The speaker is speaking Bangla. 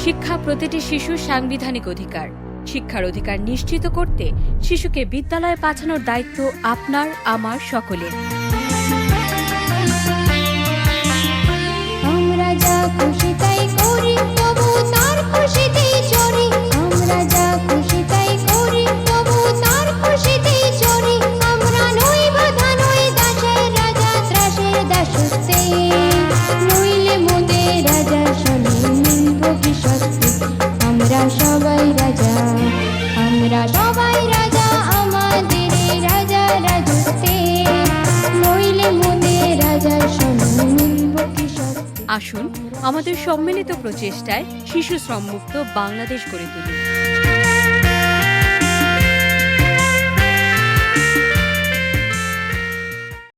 শিক্ষা প্রতিটি শিশুর সাংবিধানিক অধিকার। শিক্ষার অধিকার নিশ্চিত করতে শিশুকে বিদ্যালয়ে পাঠানোর দায়িত্ব আপনার, আমার সকলের। আমরা যা খুশি তাই করি, তবু তার খুশিতেই চড়ি। আমরা যা খুশি তাই করি, তবু তার খুশিতেই চড়ি। আমরা নই বাধা, নই দাসের রাজা, ত্রাসের দাসত্বে। নইলে মোদের রাজা শনি, মিলব কি সত্যি? আমরা সবাই রাজা, আমরা সবাই রাজা, আমাদের রাজা রাজত্বে। নইলে মোদের রাজা শনি, মিলব কি সত্যি? আসুন আমাদের সম্মিলিত প্রচেষ্টায় শিশু শ্রমমুক্ত বাংলাদেশ গড়ে তুলি।